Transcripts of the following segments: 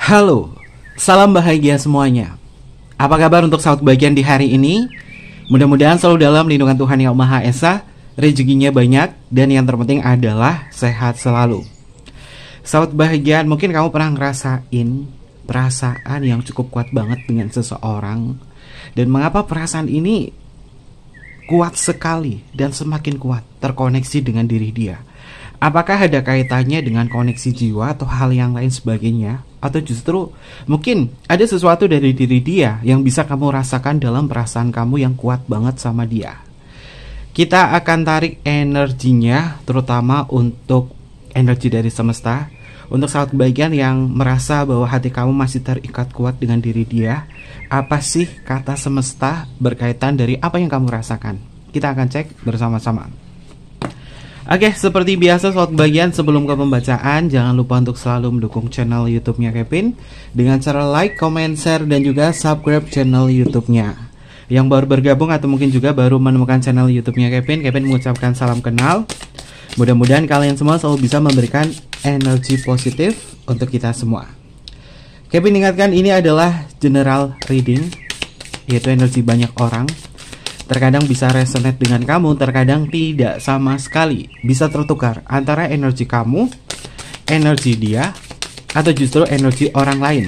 Halo, salam bahagia semuanya. Apa kabar untuk sahabat bagian di hari ini? Mudah-mudahan selalu dalam lindungan Tuhan Yang Maha Esa, rezekinya banyak, dan yang terpenting adalah sehat selalu. Sahabat bahagian, mungkin kamu pernah ngerasain perasaan yang cukup kuat banget dengan seseorang. Dan mengapa perasaan ini kuat sekali dan semakin kuat terkoneksi dengan diri dia? Apakah ada kaitannya dengan koneksi jiwa atau hal yang lain sebagainya? Atau justru mungkin ada sesuatu dari diri dia yang bisa kamu rasakan dalam perasaan kamu yang kuat banget sama dia? Kita akan tarik energinya, terutama untuk energi dari semesta. Untuk sahabat bagian yang merasa bahwa hati kamu masih terikat kuat dengan diri dia, apa sih kata semesta berkaitan dari apa yang kamu rasakan? Kita akan cek bersama-sama. Oke, seperti biasa sahabat bagian, sebelum ke pembacaan, jangan lupa untuk selalu mendukung channel YouTube-nya Kevin dengan cara like, comment, share, dan juga subscribe channel YouTube-nya. Yang baru bergabung atau mungkin juga baru menemukan channel YouTube-nya Kevin mengucapkan salam kenal. Mudah-mudahan kalian semua selalu bisa memberikan energi positif untuk kita semua. Kevin ingatkan, ini adalah general reading, yaitu energi banyak orang. Terkadang bisa resonate dengan kamu, terkadang tidak sama sekali. Bisa tertukar antara energi kamu, energi dia, atau justru energi orang lain.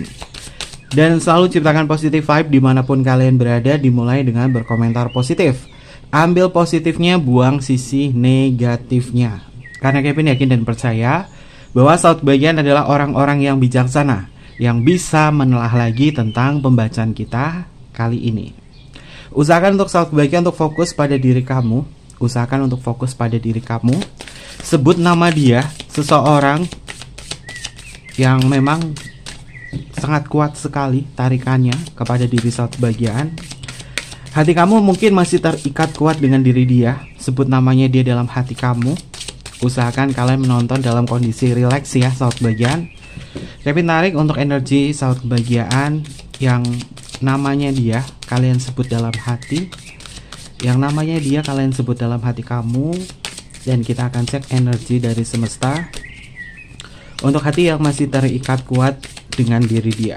Dan selalu ciptakan positive vibe dimanapun kalian berada, dimulai dengan berkomentar positif. Ambil positifnya, buang sisi negatifnya. Karena Kevin yakin dan percaya bahwa sahabat bagian adalah orang-orang yang bijaksana, yang bisa menelah lagi tentang pembacaan kita kali ini. Usahakan untuk sahabat bagian untuk fokus pada diri kamu. Usahakan untuk fokus pada diri kamu. Sebut nama dia, seseorang yang memang sangat kuat sekali tarikannya kepada diri sahabat bagian. Hati kamu mungkin masih terikat kuat dengan diri dia. Sebut namanya dia dalam hati kamu. Usahakan kalian menonton dalam kondisi rileks ya sahabat bagian. Kevin tarik untuk energi sahabat bagian yang namanya dia kalian sebut dalam hati, yang namanya dia kalian sebut dalam hati kamu. Dan kita akan cek energi dari semesta untuk hati yang masih terikat kuat dengan diri dia,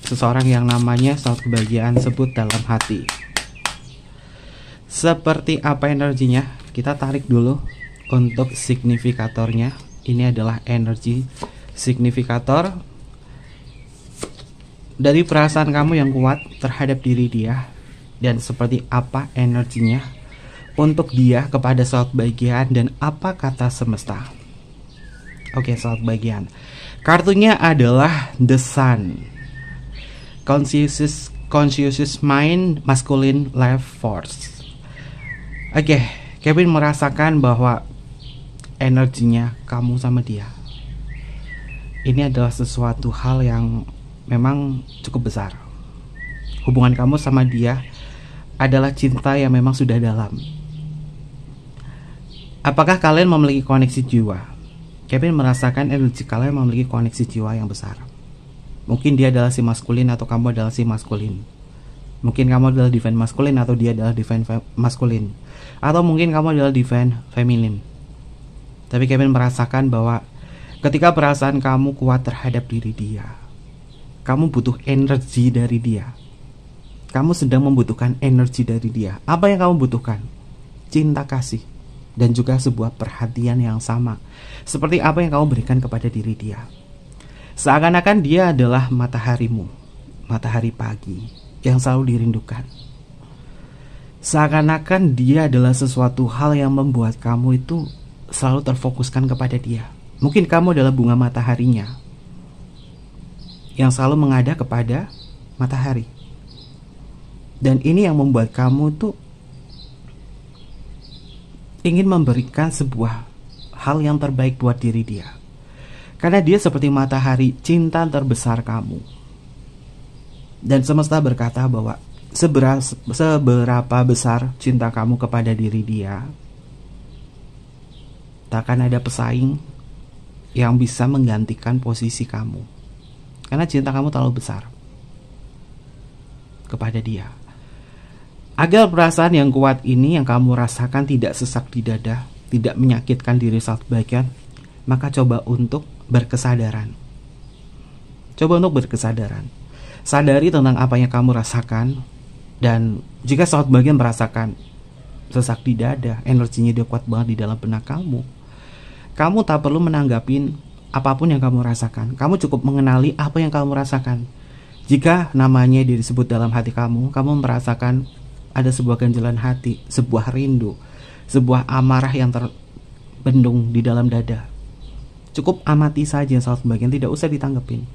seseorang yang namanya sahabat bagian sebut dalam hati. Seperti apa energinya? Kita tarik dulu untuk signifikatornya. Ini adalah energi signifikator dari perasaan kamu yang kuat terhadap diri dia. Dan seperti apa energinya untuk dia kepada sahabat bagian, dan apa kata semesta. Oke sahabat bagian, kartunya adalah The Sun, Conscious Mind, Masculine Life Force. Oke, Kevin merasakan bahwa energinya kamu sama dia ini adalah sesuatu hal yang memang cukup besar. Hubungan kamu sama dia adalah cinta yang memang sudah dalam. Apakah kalian memiliki koneksi jiwa? Kevin merasakan energi kalian memiliki koneksi jiwa yang besar. Mungkin dia adalah si maskulin atau kamu adalah si maskulin. Mungkin kamu adalah divine maskulin atau dia adalah divine maskulin. Atau mungkin kamu adalah divine feminin. Tapi Kevin merasakan bahwa ketika perasaan kamu kuat terhadap diri dia, kamu butuh energi dari dia. Kamu sedang membutuhkan energi dari dia. Apa yang kamu butuhkan? Cinta kasih. Dan juga sebuah perhatian yang sama. Seperti apa yang kamu berikan kepada diri dia. Seakan-akan dia adalah mataharimu, matahari pagi yang selalu dirindukan. Seakan-akan dia adalah sesuatu hal yang membuat kamu itu selalu terfokuskan kepada dia. Mungkin kamu adalah bunga mataharinya yang selalu menghadap kepada matahari. Dan ini yang membuat kamu tuh ingin memberikan sebuah hal yang terbaik buat diri dia. Karena dia seperti matahari, cinta terbesar kamu. Dan semesta berkata bahwa seberapa besar cinta kamu kepada diri dia, takkan ada pesaing yang bisa menggantikan posisi kamu. Karena cinta kamu terlalu besar kepada dia. Agar perasaan yang kuat ini yang kamu rasakan tidak sesak di dada, tidak menyakitkan diri saat bagian, maka coba untuk berkesadaran. Coba untuk berkesadaran. Sadari tentang apa yang kamu rasakan. Dan jika sahabat bagian merasakan sesak di dada, energinya dia kuat banget di dalam benak kamu, kamu tak perlu menanggapin apapun yang kamu rasakan. Kamu cukup mengenali apa yang kamu rasakan. Jika namanya disebut dalam hati kamu merasakan ada sebuah ganjalan hati, sebuah rindu, sebuah amarah yang terbendung di dalam dada. Cukup amati saja sahabat bagian, tidak usah ditanggepin.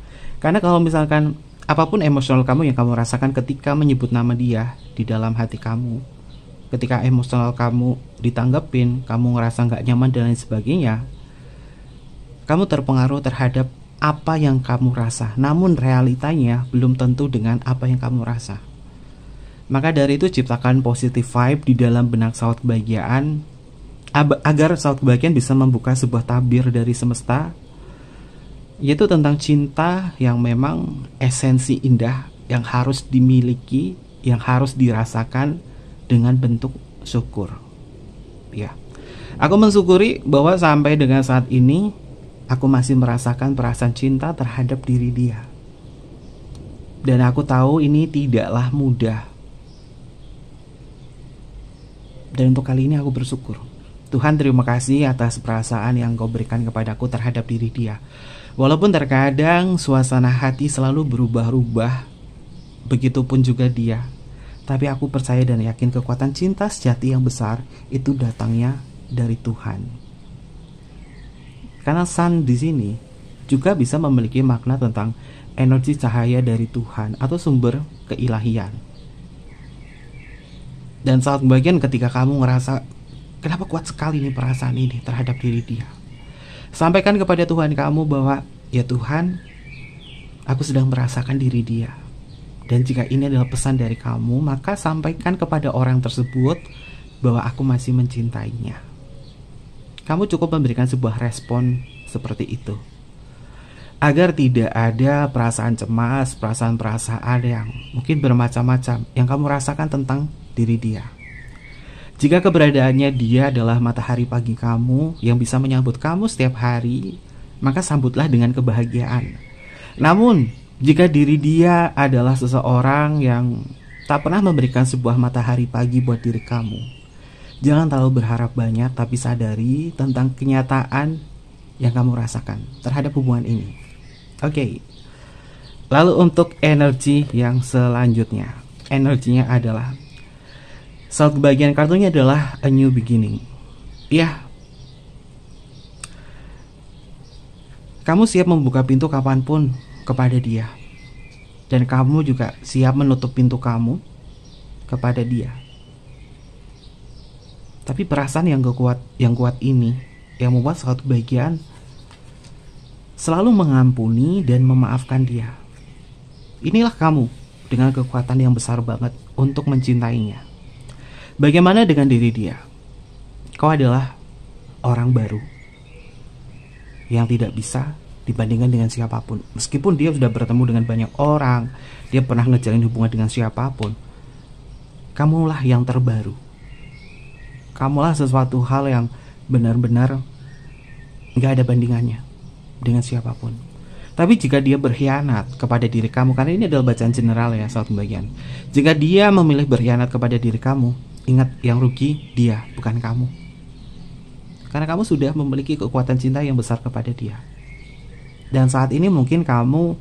Karena kalau misalkan apapun emosional kamu yang kamu rasakan ketika menyebut nama dia di dalam hati kamu, ketika emosional kamu ditanggepin, kamu ngerasa gak nyaman dan lain sebagainya, kamu terpengaruh terhadap apa yang kamu rasa. Namun realitanya belum tentu dengan apa yang kamu rasa. Maka dari itu ciptakan positive vibe di dalam benak sahabat kebahagiaan, agar sahabat kebahagiaan bisa membuka sebuah tabir dari semesta, yaitu tentang cinta yang memang esensi indah, yang harus dimiliki, yang harus dirasakan dengan bentuk syukur. Ya, aku mensyukuri bahwa sampai dengan saat ini aku masih merasakan perasaan cinta terhadap diri dia. Dan aku tahu ini tidaklah mudah. Dan untuk kali ini aku bersyukur. Tuhan, terima kasih atas perasaan yang Kau berikan kepadaku terhadap diri dia. Walaupun terkadang suasana hati selalu berubah-ubah, begitupun juga dia. Tapi aku percaya dan yakin kekuatan cinta sejati yang besar itu datangnya dari Tuhan. Karena sun di sini juga bisa memiliki makna tentang energi cahaya dari Tuhan atau sumber keilahian. Dan saat bagian ketika kamu ngerasa kenapa kuat sekali nih perasaan ini terhadap diri dia, sampaikan kepada Tuhan kamu bahwa ya Tuhan, aku sedang merasakan diri dia. Dan jika ini adalah pesan dari kamu, maka sampaikan kepada orang tersebut bahwa aku masih mencintainya. Kamu cukup memberikan sebuah respon seperti itu, agar tidak ada perasaan cemas, perasaan-perasaan yang mungkin bermacam-macam yang kamu rasakan tentang diri dia. Jika keberadaannya dia adalah matahari pagi kamu yang bisa menyambut kamu setiap hari, maka sambutlah dengan kebahagiaan. Namun, jika diri dia adalah seseorang yang tak pernah memberikan sebuah matahari pagi buat diri kamu, jangan terlalu berharap banyak, tapi sadari tentang kenyataan yang kamu rasakan terhadap hubungan ini. Oke. Lalu untuk energi yang selanjutnya, energinya adalah saat bagian kartunya adalah a new beginning. Ya, kamu siap membuka pintu kapanpun kepada dia, dan kamu juga siap menutup pintu kamu kepada dia. Tapi perasaan yang kuat ini yang membuat suatu bagian selalu mengampuni dan memaafkan dia. Inilah kamu dengan kekuatan yang besar banget untuk mencintainya. Bagaimana dengan diri dia? Kau adalah orang baru yang tidak bisa dibandingkan dengan siapapun. Meskipun dia sudah bertemu dengan banyak orang, dia pernah ngejalin hubungan dengan siapapun, kamulah yang terbaru. Kamulah sesuatu hal yang benar-benar gak ada bandingannya dengan siapapun. Tapi jika dia berkhianat kepada diri kamu, karena ini adalah bacaan general ya sahabat pembagian, jika dia memilih berkhianat kepada diri kamu, ingat yang rugi dia, bukan kamu. Karena kamu sudah memiliki kekuatan cinta yang besar kepada dia. Dan saat ini mungkin kamu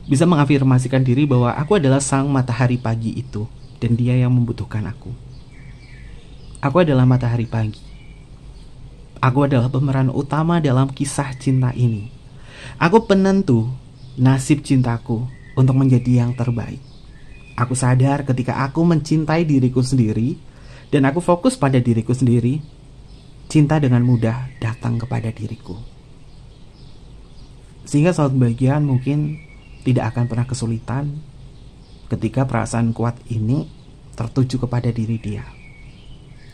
bisa mengafirmasikan diri bahwa aku adalah sang matahari pagi itu, dan dia yang membutuhkan aku. Aku adalah matahari pagi. Aku adalah pemeran utama dalam kisah cinta ini. Aku penentu nasib cintaku untuk menjadi yang terbaik. Aku sadar ketika aku mencintai diriku sendiri dan aku fokus pada diriku sendiri, cinta dengan mudah datang kepada diriku. Sehingga saat bagian mungkin tidak akan pernah kesulitan ketika perasaan kuat ini tertuju kepada diri dia.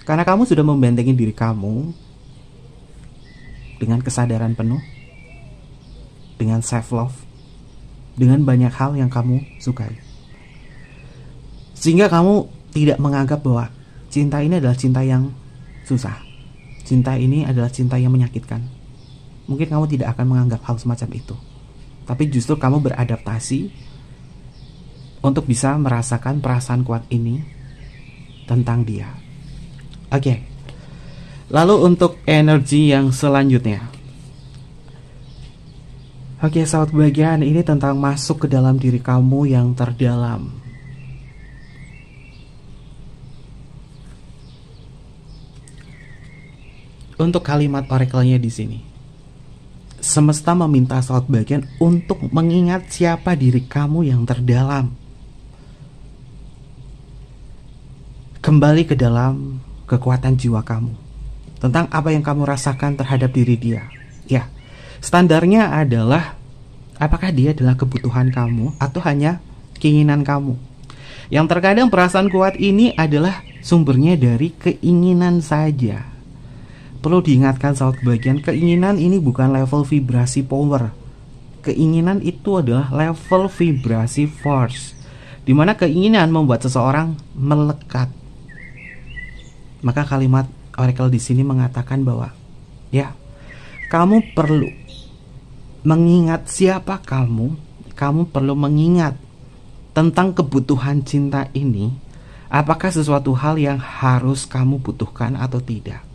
Karena kamu sudah membentengi diri kamu dengan kesadaran penuh, dengan self-love, dengan banyak hal yang kamu sukai. Sehingga kamu tidak menganggap bahwa cinta ini adalah cinta yang susah. Cinta ini adalah cinta yang menyakitkan. Mungkin kamu tidak akan menganggap hal semacam itu. tapi justru kamu beradaptasi untuk bisa merasakan perasaan kuat ini tentang dia. Oke. Lalu untuk energi yang selanjutnya. Oke, sahabat kebahagiaan, ini tentang masuk ke dalam diri kamu yang terdalam. Untuk kalimat oracle-nya di sini, semesta meminta sahabat bagian untuk mengingat siapa diri kamu yang terdalam. Kembali ke dalam kekuatan jiwa kamu, tentang apa yang kamu rasakan terhadap diri dia. Ya, standarnya adalah apakah dia adalah kebutuhan kamu atau hanya keinginan kamu. Yang terkadang perasaan kuat ini adalah sumbernya dari keinginan saja. Perlu diingatkan sahabat kebahagiaan, keinginan ini bukan level vibrasi power. Keinginan itu adalah level vibrasi force, dimana keinginan membuat seseorang melekat. Maka kalimat oracle di sini mengatakan bahwa ya, kamu perlu mengingat siapa kamu. Kamu perlu mengingat tentang kebutuhan cinta ini. Apakah sesuatu hal yang harus kamu butuhkan atau tidak?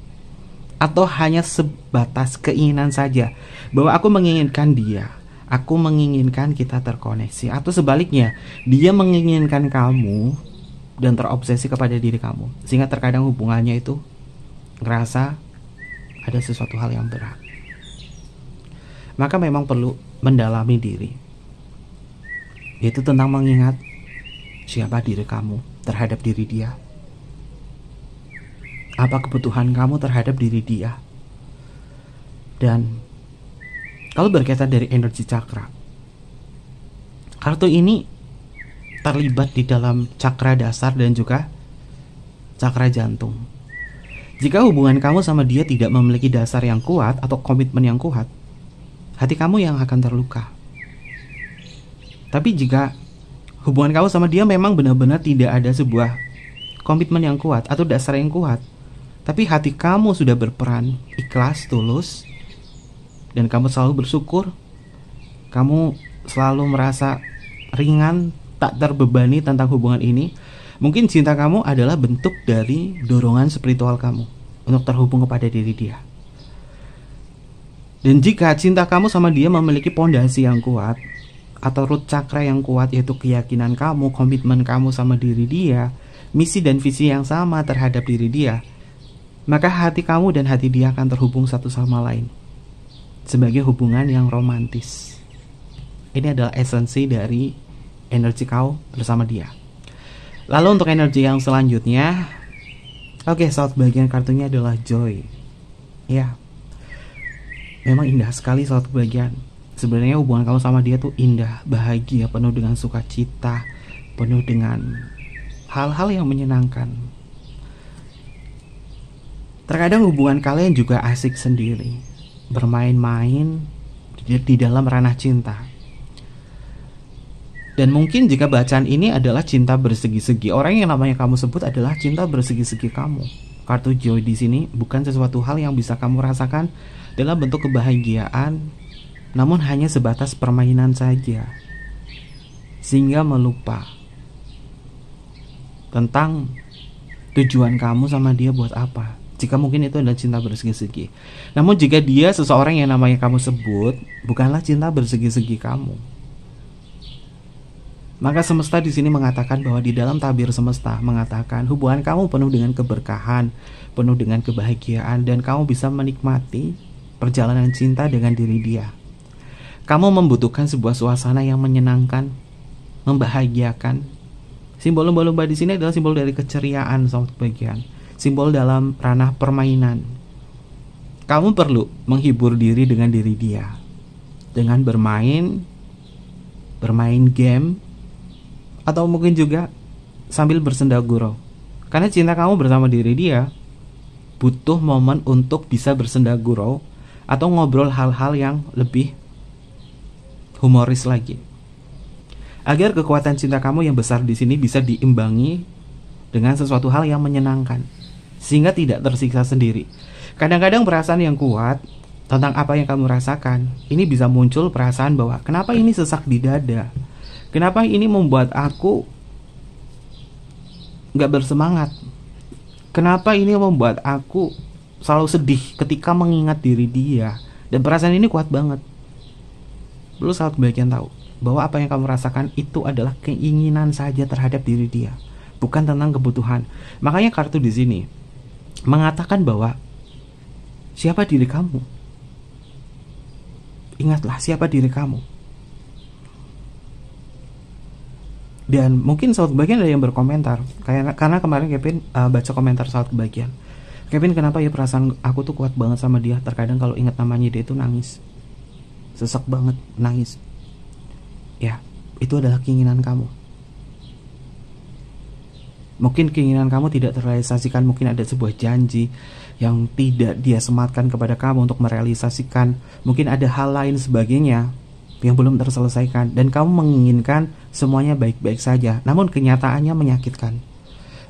Atau hanya sebatas keinginan saja, bahwa aku menginginkan dia, aku menginginkan kita terkoneksi. Atau sebaliknya, dia menginginkan kamu dan terobsesi kepada diri kamu, sehingga terkadang hubungannya itu ngerasa ada sesuatu hal yang berat. Maka memang perlu mendalami diri, yaitu tentang mengingat siapa diri kamu terhadap diri dia. Apa kebutuhan kamu terhadap diri dia. Dan kalau berkaitan dari energi cakra, kartu ini terlibat di dalam cakra dasar dan juga cakra jantung. Jika hubungan kamu sama dia tidak memiliki dasar yang kuat atau komitmen yang kuat, hati kamu yang akan terluka. Tapi jika hubungan kamu sama dia memang benar-benar tidak ada sebuah komitmen yang kuat atau dasar yang kuat, tapi hati kamu sudah berperan ikhlas, tulus, dan kamu selalu bersyukur, kamu selalu merasa ringan, tak terbebani tentang hubungan ini, mungkin cinta kamu adalah bentuk dari dorongan spiritual kamu untuk terhubung kepada diri dia. Dan jika cinta kamu sama dia memiliki pondasi yang kuat atau root chakra yang kuat, yaitu keyakinan kamu, komitmen kamu sama diri dia, misi dan visi yang sama terhadap diri dia, maka hati kamu dan hati dia akan terhubung satu sama lain sebagai hubungan yang romantis. Ini adalah esensi dari energi kau bersama dia. Lalu untuk energi yang selanjutnya, oke, sahabat bagian kartunya adalah joy. Ya, memang indah sekali sahabat bagian. Sebenarnya hubungan kamu sama dia tuh indah, bahagia, penuh dengan sukacita, penuh dengan hal-hal yang menyenangkan. Terkadang hubungan kalian juga asik sendiri, bermain-main di dalam ranah cinta. Dan mungkin jika bacaan ini adalah cinta bersegi-segi, orang yang namanya kamu sebut adalah cinta bersegi-segi kamu. Kartu joy di sini bukan sesuatu hal yang bisa kamu rasakan dalam bentuk kebahagiaan, namun hanya sebatas permainan saja, sehingga melupa tentang tujuan kamu sama dia buat apa. Jika mungkin itu adalah cinta bersegi-segi. Namun jika dia seseorang yang namanya kamu sebut bukanlah cinta bersegi-segi kamu, maka semesta di sini mengatakan bahwa di dalam tabir semesta mengatakan hubungan kamu penuh dengan keberkahan, penuh dengan kebahagiaan, dan kamu bisa menikmati perjalanan cinta dengan diri dia. Kamu membutuhkan sebuah suasana yang menyenangkan, membahagiakan. Simbol lumba-lumba di sini adalah simbol dari keceriaan, sahabat bagian. Simbol dalam ranah permainan. Kamu perlu menghibur diri dengan diri dia, dengan bermain game, atau mungkin juga sambil bersenda gurau. Karena cinta kamu bersama diri dia butuh momen untuk bisa bersenda gurau atau ngobrol hal-hal yang lebih humoris lagi, agar kekuatan cinta kamu yang besar di sini bisa diimbangi dengan sesuatu hal yang menyenangkan, sehingga tidak tersiksa sendiri. Kadang-kadang perasaan yang kuat tentang apa yang kamu rasakan, ini bisa muncul perasaan bahwa kenapa ini sesak di dada, kenapa ini membuat aku gak bersemangat, kenapa ini membuat aku selalu sedih ketika mengingat diri dia. Dan perasaan ini kuat banget. Perlu sahabat kebahagiaan tahu bahwa apa yang kamu rasakan itu adalah keinginan saja terhadap diri dia, bukan tentang kebutuhan. Makanya kartu di sini mengatakan bahwa siapa diri kamu. Ingatlah siapa diri kamu. Dan mungkin sahabat kebahagiaan ada yang berkomentar, karena kemarin Kevin baca komentar sahabat kebahagiaan. Kevin, kenapa ya perasaan aku tuh kuat banget sama dia. Terkadang kalau ingat namanya dia itu nangis, sesek banget, nangis. Ya, itu adalah keinginan kamu. Mungkin keinginan kamu tidak terrealisasikan. Mungkin ada sebuah janji yang tidak dia sematkan kepada kamu untuk merealisasikan. Mungkin ada hal lain sebagainya yang belum terselesaikan, dan kamu menginginkan semuanya baik-baik saja, namun kenyataannya menyakitkan.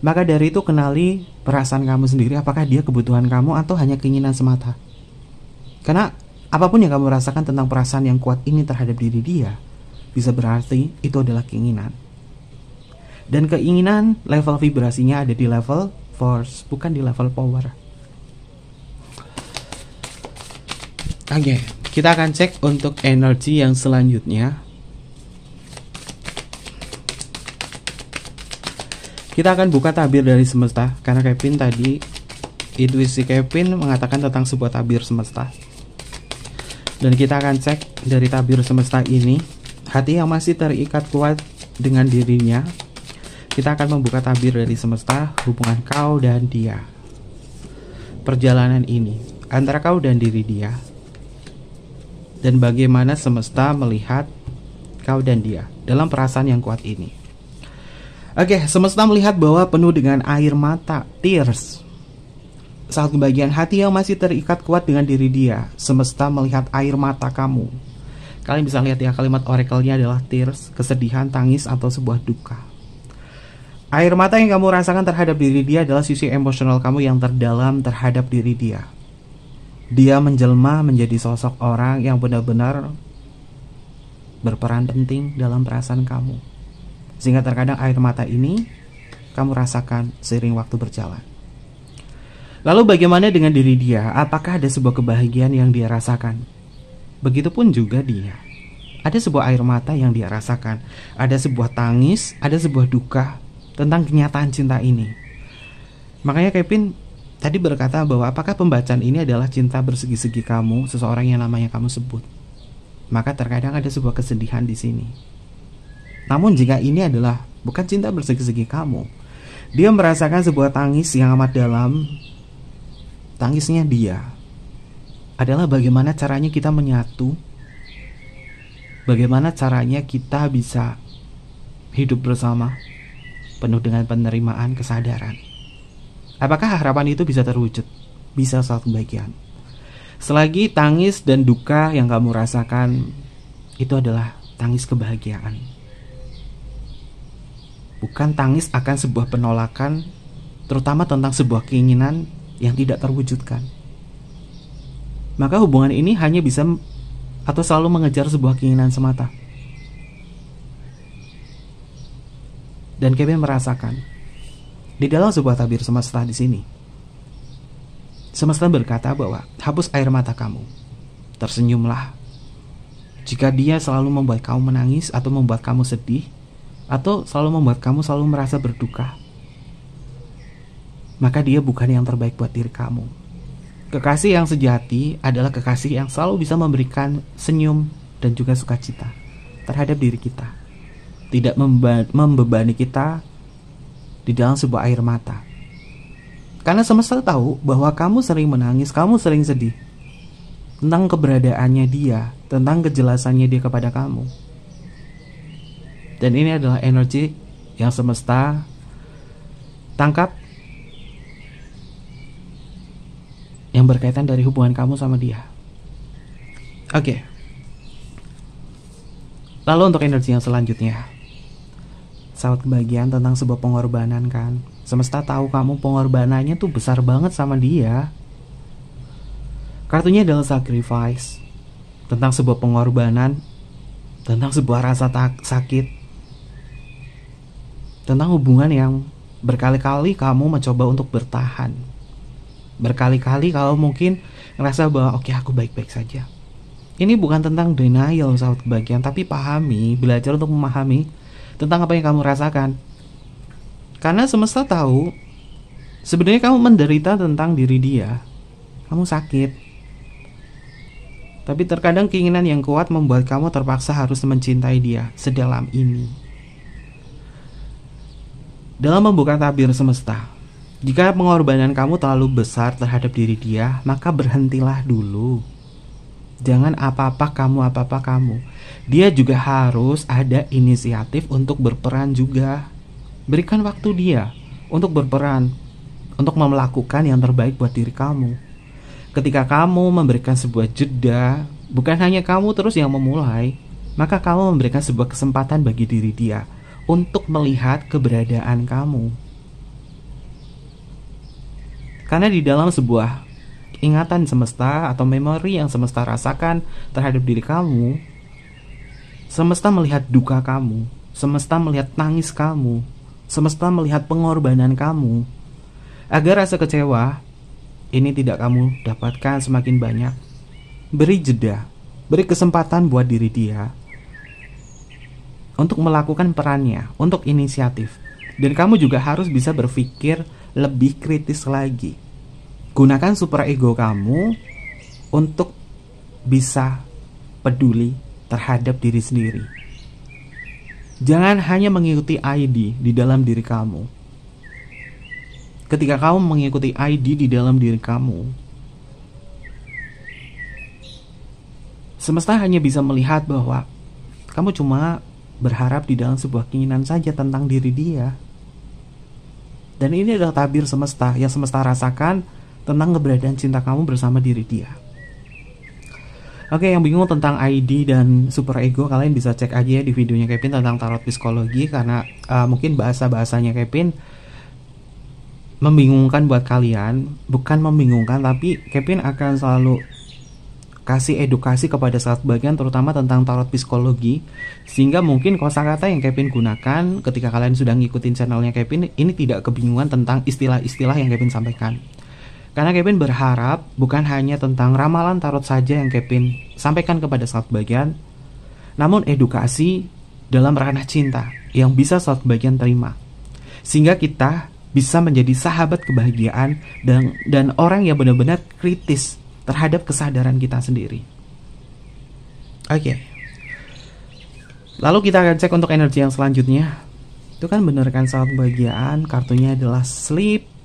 Maka dari itu kenali perasaan kamu sendiri, apakah dia kebutuhan kamu atau hanya keinginan semata. Karena apapun yang kamu rasakan tentang perasaan yang kuat ini terhadap diri dia, bisa berarti itu adalah keinginan. Dan keinginan level vibrasinya ada di level force, bukan di level power. Oke, kita akan cek untuk energi yang selanjutnya. Kita akan buka tabir dari semesta, karena Kevin tadi, intuisi Kevin mengatakan tentang sebuah tabir semesta. Dan kita akan cek dari tabir semesta ini, hati yang masih terikat kuat dengan dirinya. Kita akan membuka tabir dari semesta, hubungan kau dan dia. Perjalanan ini antara kau dan diri dia, dan bagaimana semesta melihat kau dan dia dalam perasaan yang kuat ini. Oke, semesta melihat bahwa penuh dengan air mata, tears. Saat kebahagiaan hati yang masih terikat kuat dengan diri dia, semesta melihat air mata kamu. Kalian bisa lihat ya, kalimat oracle-nya adalah tears, kesedihan, tangis, atau sebuah duka. Air mata yang kamu rasakan terhadap diri dia adalah sisi emosional kamu yang terdalam terhadap diri dia. Dia menjelma menjadi sosok orang yang benar-benar berperan penting dalam perasaan kamu. Sehingga terkadang air mata ini kamu rasakan seiring waktu berjalan. Lalu bagaimana dengan diri dia? Apakah ada sebuah kebahagiaan yang dia rasakan? Begitupun juga dia. Ada sebuah air mata yang dia rasakan. Ada sebuah tangis, ada sebuah duka tentang kenyataan cinta ini. Makanya Kevin tadi berkata bahwa apakah pembacaan ini adalah cinta bersegi-segi kamu, seseorang yang namanya kamu sebut. Maka terkadang ada sebuah kesedihan di sini. Namun jika ini adalah bukan cinta bersegi-segi kamu, dia merasakan sebuah tangis yang amat dalam. Tangisnya dia adalah bagaimana caranya kita menyatu, bagaimana caranya kita bisa hidup bersama penuh dengan penerimaan, kesadaran. Apakah harapan itu bisa terwujud? Bisa saat kebahagiaan. Selagi tangis dan duka yang kamu rasakan itu adalah tangis kebahagiaan, bukan tangis akan sebuah penolakan, terutama tentang sebuah keinginan yang tidak terwujudkan. Maka hubungan ini hanya bisa atau selalu mengejar sebuah keinginan semata. Dan Kevin merasakan di dalam sebuah tabir semesta di sini, semesta berkata bahwa hapus air mata kamu, tersenyumlah. Jika dia selalu membuat kamu menangis atau membuat kamu sedih, atau selalu membuat kamu selalu merasa berduka, maka dia bukan yang terbaik buat diri kamu. Kekasih yang sejati adalah kekasih yang selalu bisa memberikan senyum dan juga sukacita terhadap diri kita, tidak membebani kita di dalam sebuah air mata. Karena semesta tahu bahwa kamu sering menangis, kamu sering sedih tentang keberadaannya dia, tentang kejelasannya dia kepada kamu. Dan ini adalah energi yang semesta tangkap, yang berkaitan dari hubungan kamu sama dia. Oke. Lalu untuk energi yang selanjutnya, sahabat kebahagiaan, tentang sebuah pengorbanan kan. Semesta tahu kamu pengorbanannya tuh besar banget sama dia. Kartunya adalah sacrifice, tentang sebuah pengorbanan, tentang sebuah rasa sakit, tentang hubungan yang berkali-kali kamu mencoba untuk bertahan. Berkali-kali kamu mungkin ngerasa bahwa oke, aku baik-baik saja. Ini bukan tentang denial sahabat kebahagiaan, tapi pahami, belajar untuk memahami tentang apa yang kamu rasakan. Karena semesta tahu sebenarnya kamu menderita tentang diri dia. Kamu sakit. Tapi terkadang keinginan yang kuat membuat kamu terpaksa harus mencintai dia sedalam ini. Dalam membuka tabir semesta, jika pengorbanan kamu terlalu besar terhadap diri dia, maka berhentilah dulu. Jangan apa-apa kamu. Dia juga harus ada inisiatif untuk berperan juga. Berikan waktu dia untuk berperan, untuk melakukan yang terbaik buat diri kamu. Ketika kamu memberikan sebuah jeda, bukan hanya kamu terus yang memulai, maka kamu memberikan sebuah kesempatan bagi diri dia untuk melihat keberadaan kamu. Karena di dalam sebuah ingatan semesta atau memori yang semesta rasakan terhadap diri kamu, semesta melihat duka kamu, semesta melihat tangis kamu, semesta melihat pengorbanan kamu. Agar rasa kecewa ini tidak kamu dapatkan semakin banyak, beri jeda, beri kesempatan buat diri dia untuk melakukan perannya, untuk inisiatif. Dan kamu juga harus bisa berpikir lebih kritis lagi. Gunakan super ego kamu untuk bisa peduli terhadap diri sendiri. Jangan hanya mengikuti ID di dalam diri kamu. Ketika kamu mengikuti ID di dalam diri kamu, semesta hanya bisa melihat bahwa kamu cuma berharap di dalam sebuah keinginan saja tentang diri dia. Dan ini adalah tabir semesta yang semesta rasakan tentang keberadaan cinta kamu bersama diri dia. Oke, yang bingung tentang ID dan super ego, kalian bisa cek aja ya di videonya Kevin tentang tarot psikologi. Karena mungkin bahasanya Kevin membingungkan buat kalian. Bukan membingungkan, tapi Kevin akan selalu kasih edukasi kepada sahabat bagian, terutama tentang tarot psikologi, sehingga mungkin kosakata yang Kevin gunakan ketika kalian sudah ngikutin channelnya Kevin ini tidak kebingungan tentang istilah-istilah yang Kevin sampaikan. Karena Kevin berharap bukan hanya tentang ramalan tarot saja yang Kevin sampaikan kepada sahabat bagian, namun edukasi dalam ranah cinta yang bisa sahabat bagian terima, sehingga kita bisa menjadi sahabat kebahagiaan dan orang yang benar-benar kritis terhadap kesadaran kita sendiri. Oke. Lalu kita akan cek untuk energi yang selanjutnya. Itu kan bener kan sahabat kebahagiaan, kartunya adalah sleep.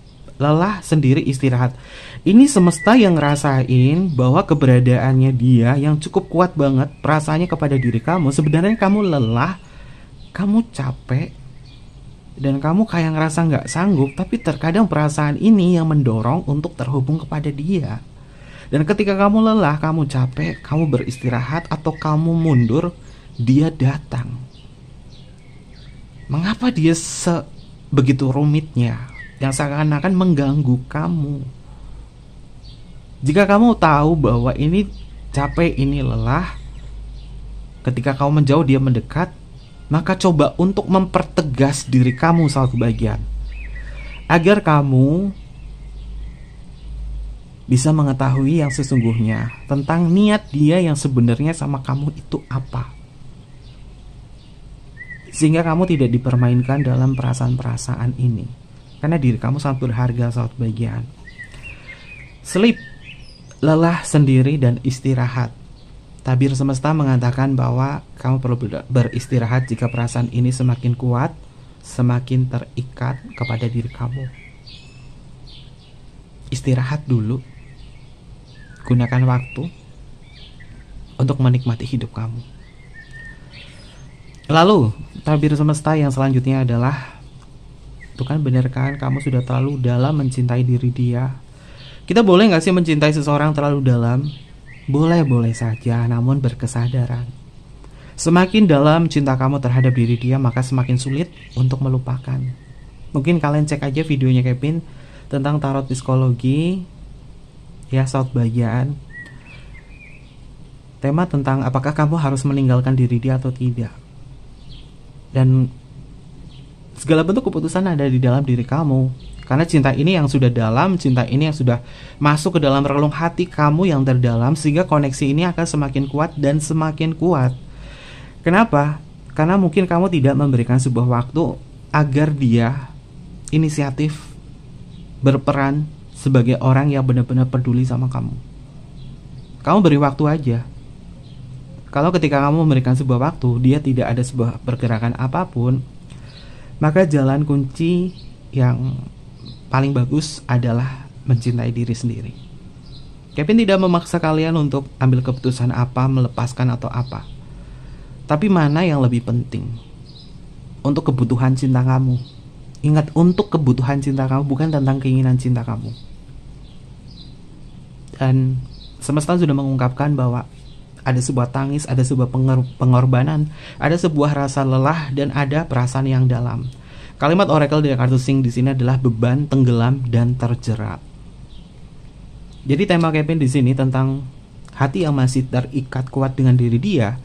Lelah sendiri, istirahat. Ini semesta yang ngerasain bahwa keberadaannya dia yang cukup kuat banget perasaannya kepada diri kamu. Sebenarnya kamu lelah, kamu capek, dan kamu kayak ngerasa nggak sanggup. Tapi terkadang perasaan ini yang mendorong untuk terhubung kepada dia. Dan ketika kamu lelah, kamu capek, kamu beristirahat, atau kamu mundur, dia datang. Mengapa dia begitu rumitnya, yang seakan-akan mengganggu kamu? Jika kamu tahu bahwa ini capek, ini lelah, ketika kamu menjauh dia mendekat, maka coba untuk mempertegas diri kamu sahabat kebahagiaan, agar kamu bisa mengetahui yang sesungguhnya tentang niat dia yang sebenarnya sama kamu itu apa, sehingga kamu tidak dipermainkan dalam perasaan-perasaan ini. Karena diri kamu sangat berharga sahabat bagian. Sleep, lelah sendiri dan istirahat. Tabir semesta mengatakan bahwa kamu perlu beristirahat jika perasaan ini semakin kuat, semakin terikat kepada diri kamu. Istirahat dulu. Gunakan waktu untuk menikmati hidup kamu. Lalu, tabir semesta yang selanjutnya adalah, itu kan benar kan, kamu sudah terlalu dalam mencintai diri dia. Kita boleh gak sih mencintai seseorang terlalu dalam? Boleh-boleh saja, namun berkesadaran. Semakin dalam cinta kamu terhadap diri dia, maka semakin sulit untuk melupakan. Mungkin kalian cek aja videonya Kevin tentang tarot psikologi, ya sahabat bagian. Tema tentang apakah kamu harus meninggalkan diri dia atau tidak. Dan segala bentuk keputusan ada di dalam diri kamu. Karena cinta ini yang sudah dalam, cinta ini yang sudah masuk ke dalam relung hati kamu yang terdalam, sehingga koneksi ini akan semakin kuat dan semakin kuat. Kenapa? Karena mungkin kamu tidak memberikan sebuah waktu agar dia inisiatif berperan sebagai orang yang benar-benar peduli sama kamu. Kamu beri waktu aja. Kalau ketika kamu memberikan sebuah waktu, dia tidak ada sebuah pergerakan apapun, maka jalan kunci yang paling bagus adalah mencintai diri sendiri. Kevin tidak memaksa kalian untuk ambil keputusan apa, melepaskan atau apa. Tapi mana yang lebih penting? Untuk kebutuhan cinta kamu. Ingat, untuk kebutuhan cinta kamu, bukan tentang keinginan cinta kamu. Dan semesta sudah mengungkapkan bahwa ada sebuah tangis, ada sebuah pengorbanan, ada sebuah rasa lelah, dan ada perasaan yang dalam. Kalimat oracle dari kartu Sing di sini adalah beban, tenggelam, dan terjerat. Jadi tema Kevin di sini tentang hati yang masih terikat kuat dengan diri dia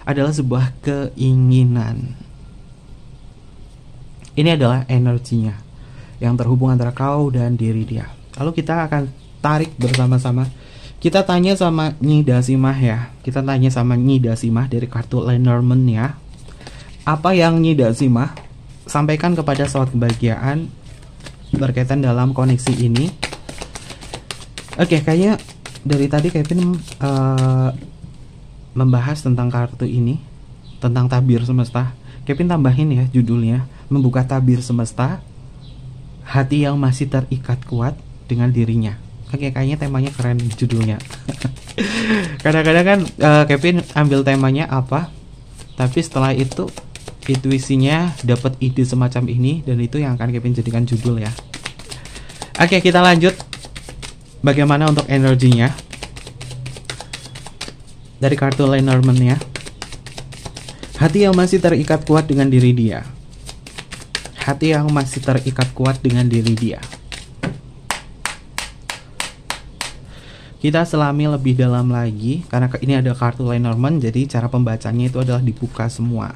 adalah sebuah keinginan. Ini adalah energinya yang terhubung antara kau dan diri dia. Lalu kita akan tarik bersama-sama. Kita tanya sama Nyi Dasimah ya. Kita tanya sama Nyi Dasimah dari kartu Lenormand ya. Apa yang Nyi Dasimah sampaikan kepada soal kebahagiaan berkaitan dalam koneksi ini? Oke, kayaknya dari tadi Kevin membahas tentang kartu ini, tentang tabir semesta. Kevin tambahin ya judulnya, membuka tabir semesta, hati yang masih terikat kuat dengan dirinya. Oke, kayaknya temanya keren judulnya. Kadang-kadang kan Kevin ambil temanya apa, tapi setelah itu intuisinya dapat ide semacam ini, dan itu yang akan Kevin jadikan judul ya. Oke, kita lanjut. Bagaimana untuk energinya dari kartu Lenormand ya. Hati yang masih terikat kuat dengan diri dia. Hati yang masih terikat kuat dengan diri dia. Kita selami lebih dalam lagi, karena ini ada kartu Lenormand, jadi cara pembacanya itu adalah dibuka semua.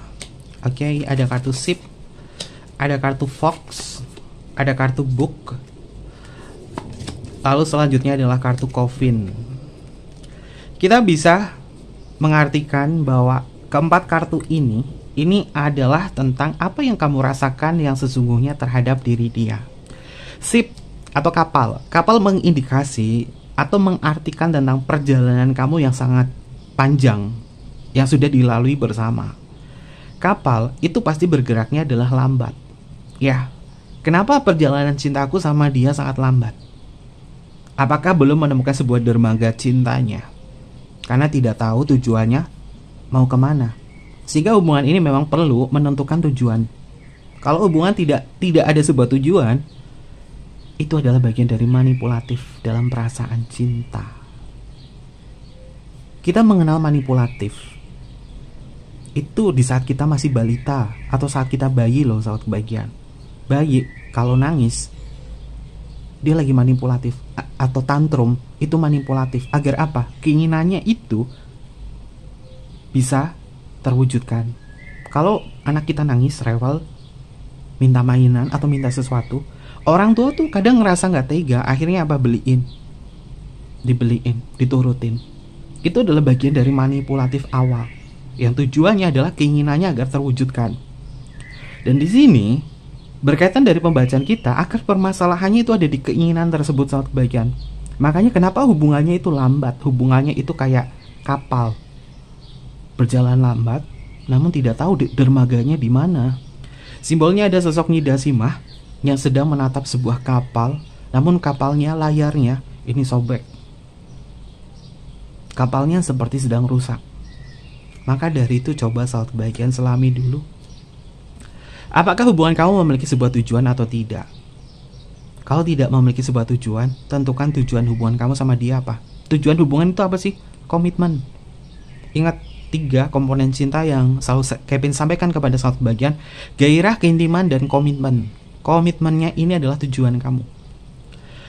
Oke, ada kartu Ship, ada kartu Fox, ada kartu Book, lalu selanjutnya adalah kartu Coffin. Kita bisa mengartikan bahwa keempat kartu ini adalah tentang apa yang kamu rasakan yang sesungguhnya terhadap diri dia. Ship atau kapal. Kapal mengindikasi atau mengartikan tentang perjalanan kamu yang sangat panjang yang sudah dilalui bersama. Kapal itu pasti bergeraknya adalah lambat. Ya, kenapa perjalanan cintaku sama dia sangat lambat? Apakah belum menemukan sebuah dermaga cintanya? Karena tidak tahu tujuannya mau kemana. Sehingga hubungan ini memang perlu menentukan tujuan. Kalau hubungan tidak ada sebuah tujuan, itu adalah bagian dari manipulatif dalam perasaan cinta. Kita mengenal manipulatif itu di saat kita masih balita atau saat kita bayi loh, sahabat kebahagiaan. Bayi kalau nangis dia lagi manipulatif, atau tantrum itu manipulatif. Agar apa? Keinginannya itu bisa terwujudkan. Kalau anak kita nangis, rewel, minta mainan atau minta sesuatu, orang tua tuh kadang ngerasa nggak tega, akhirnya apa? Dibeliin, diturutin. Itu adalah bagian dari manipulatif awal, yang tujuannya adalah keinginannya agar terwujudkan. Dan di sini berkaitan dari pembacaan kita, akar permasalahannya itu ada di keinginan tersebut, sahabat kebahagiaan. Makanya kenapa hubungannya itu lambat, hubungannya itu kayak kapal berjalan lambat, namun tidak tahu dermaganya di mana. Simbolnya ada sosok Nyi Dasimah yang sedang menatap sebuah kapal, namun kapalnya, layarnya ini sobek. Kapalnya seperti sedang rusak. Maka dari itu coba sahabat kebahagiaan selami dulu. Apakah hubungan kamu memiliki sebuah tujuan atau tidak? Kalau tidak memiliki sebuah tujuan, tentukan tujuan hubungan kamu sama dia apa. Tujuan hubungan itu apa sih? Komitmen. Ingat 3 komponen cinta yang selalu Kevin sampaikan kepada sahabat kebahagiaan: gairah, keintiman, dan komitmen. Komitmennya ini adalah tujuan kamu.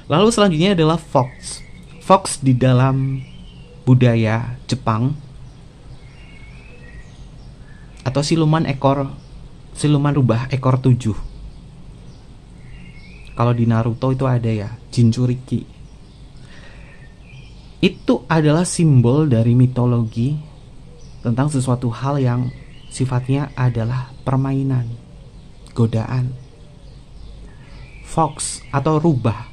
Lalu selanjutnya adalah Fox. Fox di dalam budaya Jepang atau siluman rubah ekor 7. Kalau di Naruto itu ada ya, Jinchuriki. Itu adalah simbol dari mitologi tentang sesuatu hal yang sifatnya adalah permainan, godaan. Fox atau rubah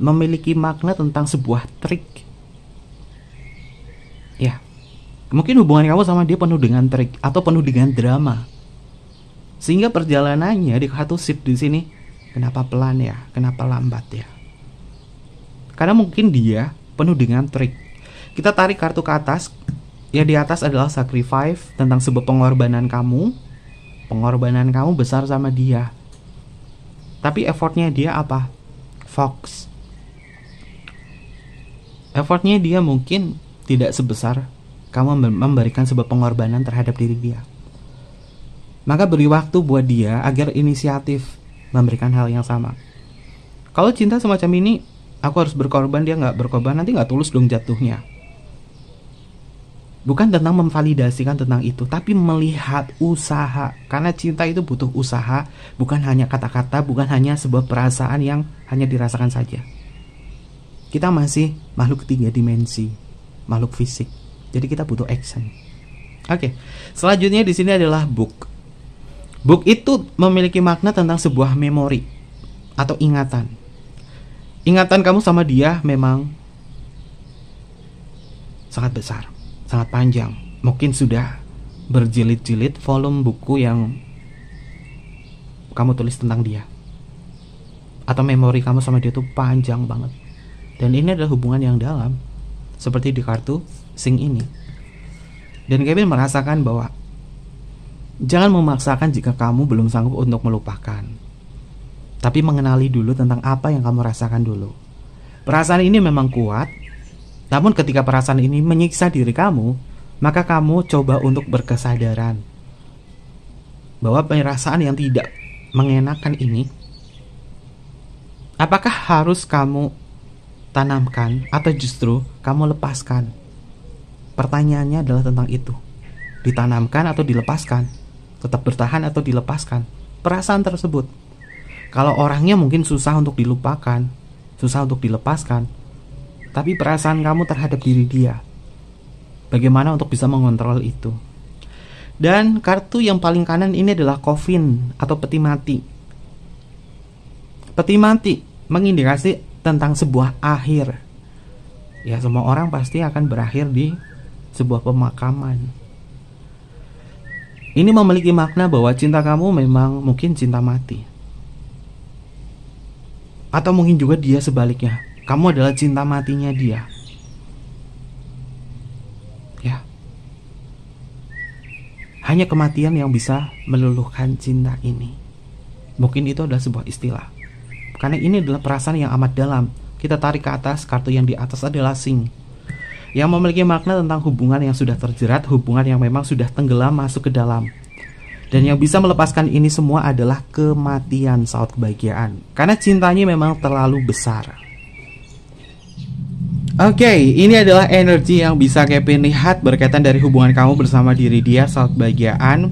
memiliki makna tentang sebuah trik. Ya, mungkin hubungan kamu sama dia penuh dengan trik atau penuh dengan drama. Sehingga perjalanannya di kartu ship di sini, kenapa pelan ya? Kenapa lambat ya? Karena mungkin dia penuh dengan trik. Kita tarik kartu ke atas. Ya, di atas adalah sacrifice, tentang sebuah pengorbanan kamu. Pengorbanan kamu besar sama dia. Tapi effortnya dia apa? Fox. Effortnya dia mungkin tidak sebesar kamu memberikan sebuah pengorbanan terhadap diri dia. Maka beri waktu buat dia agar inisiatif memberikan hal yang sama. Kalau cinta semacam ini, aku harus berkorban, dia nggak berkorban, nanti nggak tulus dong jatuhnya. Bukan tentang memvalidasikan tentang itu, tapi melihat usaha. Karena cinta itu butuh usaha, bukan hanya kata-kata, bukan hanya sebuah perasaan yang hanya dirasakan saja. Kita masih makhluk 3 dimensi, makhluk fisik. Jadi kita butuh action. Oke, selanjutnya di sini adalah book. Book itu memiliki makna tentang sebuah memori atau ingatan. Ingatan kamu sama dia memang sangat besar, sangat panjang. Mungkin sudah berjilid-jilid volume buku yang kamu tulis tentang dia. Atau memori kamu sama dia itu panjang banget. Dan ini adalah hubungan yang dalam, seperti di kartu Sing ini. Dan Kevin merasakan bahwa jangan memaksakan jika kamu belum sanggup untuk melupakan. Tapi mengenali dulu tentang apa yang kamu rasakan dulu. Perasaan ini memang kuat, namun ketika perasaan ini menyiksa diri kamu, maka kamu coba untuk berkesadaran bahwa perasaan yang tidak mengenakan ini, apakah harus kamu tanamkan atau justru kamu lepaskan? Pertanyaannya adalah tentang itu. Ditanamkan atau dilepaskan? Tetap bertahan atau dilepaskan perasaan tersebut? Kalau orangnya mungkin susah untuk dilupakan, susah untuk dilepaskan, tapi perasaan kamu terhadap diri dia, bagaimana untuk bisa mengontrol itu? Dan kartu yang paling kanan ini adalah coffin atau peti mati. Peti mati mengindikasi tentang sebuah akhir. Ya, semua orang pasti akan berakhir di sebuah pemakaman. Ini memiliki makna bahwa cinta kamu memang mungkin cinta mati. Atau mungkin juga dia sebaliknya, kamu adalah cinta matinya dia. Ya. Hanya kematian yang bisa meluluhkan cinta ini. Mungkin itu adalah sebuah istilah. Karena ini adalah perasaan yang amat dalam. Kita tarik ke atas, kartu yang di atas adalah Sing, yang memiliki makna tentang hubungan yang sudah terjerat, hubungan yang memang sudah tenggelam masuk ke dalam. Dan yang bisa melepaskan ini semua adalah kematian saat kebahagiaan. Karena cintanya memang terlalu besar. Oke, ini adalah energi yang bisa Kevin lihat berkaitan dari hubungan kamu bersama diri dia saat kebahagiaan.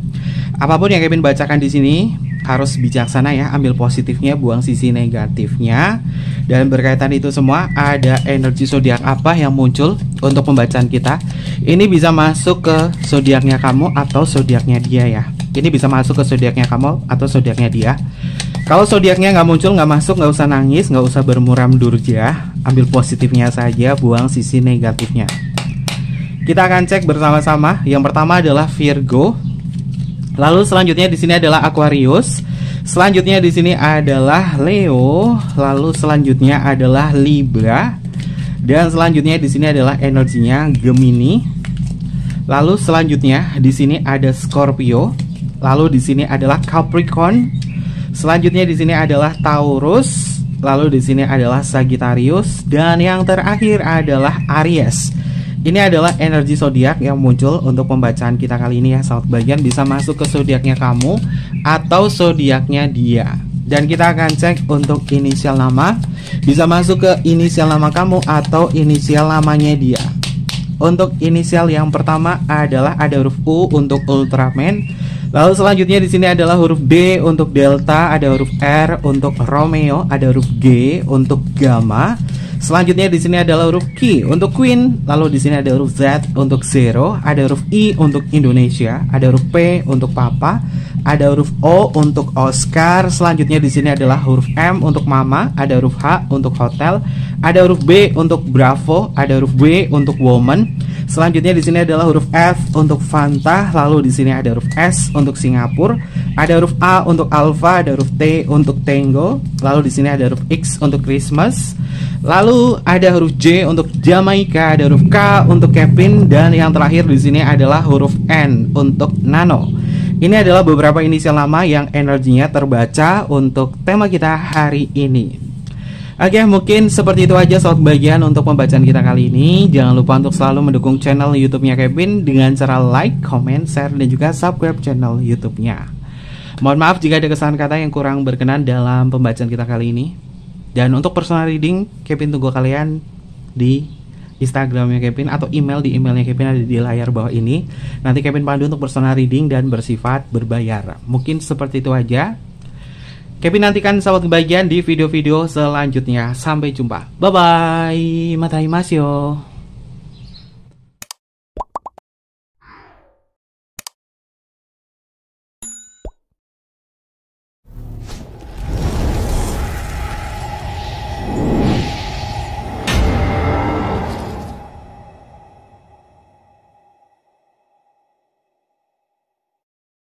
Apapun yang Kevin bacakan di sini harus bijaksana ya, ambil positifnya, buang sisi negatifnya. Dan berkaitan itu semua, ada energi zodiak apa yang muncul untuk pembacaan kita. Ini bisa masuk ke zodiaknya kamu atau zodiaknya dia ya. Ini bisa masuk ke zodiaknya kamu atau zodiaknya dia. Kalau zodiaknya nggak muncul, nggak masuk, nggak usah nangis, nggak usah bermuram durja. Ambil positifnya saja, buang sisi negatifnya. Kita akan cek bersama-sama. Yang pertama adalah Virgo. Lalu selanjutnya di sini adalah Aquarius. Selanjutnya di sini adalah Leo. Lalu selanjutnya adalah Libra. Dan selanjutnya di sini adalah energinya Gemini. Lalu selanjutnya di sini ada Scorpio. Lalu di sini adalah Capricorn. Selanjutnya di sini adalah Taurus. Lalu di sini adalah Sagittarius. Dan yang terakhir adalah Aries. Ini adalah energi zodiak yang muncul untuk pembacaan kita kali ini ya. Sahabat bagian bisa masuk ke zodiaknya kamu atau zodiaknya dia. Dan kita akan cek untuk inisial nama. Bisa masuk ke inisial nama kamu atau inisial namanya dia. Untuk inisial yang pertama adalah ada huruf U untuk Ultraman. Lalu selanjutnya di sini adalah huruf D untuk Delta, ada huruf R untuk Romeo, ada huruf G untuk Gamma. Selanjutnya di sini adalah huruf Q untuk Queen, lalu di sini ada huruf Z untuk Zero, ada huruf I untuk Indonesia, ada huruf P untuk Papa, ada huruf O untuk Oscar. Selanjutnya di sini adalah huruf M untuk Mama, ada huruf H untuk Hotel, ada huruf B untuk Bravo, ada huruf W untuk Woman. Selanjutnya di sini adalah huruf F untuk Fanta, lalu di sini ada huruf S untuk Singapura, ada huruf A untuk Alpha, ada huruf T untuk Tango, lalu di sini ada huruf X untuk Christmas, lalu ada huruf J untuk Jamaica, ada huruf K untuk Kevin, dan yang terakhir di sini adalah huruf N untuk Nano. Ini adalah beberapa inisial nama yang energinya terbaca untuk tema kita hari ini. Oke, mungkin seperti itu aja soal bagian untuk pembacaan kita kali ini. Jangan lupa untuk selalu mendukung channel YouTube-nya Kevin dengan cara like, comment, share, dan juga subscribe channel YouTube-nya. Mohon maaf jika ada kesalahan kata yang kurang berkenan dalam pembacaan kita kali ini. Dan untuk personal reading, Kevin tunggu kalian di Instagramnya Kevin atau email di emailnya Kevin ada di layar bawah ini. Nanti Kevin pandu untuk personal reading dan bersifat berbayar. Mungkin seperti itu aja. Kevin nantikan sahabat kebahagiaan di video-video selanjutnya. Sampai jumpa. Bye-bye. Mataimasu.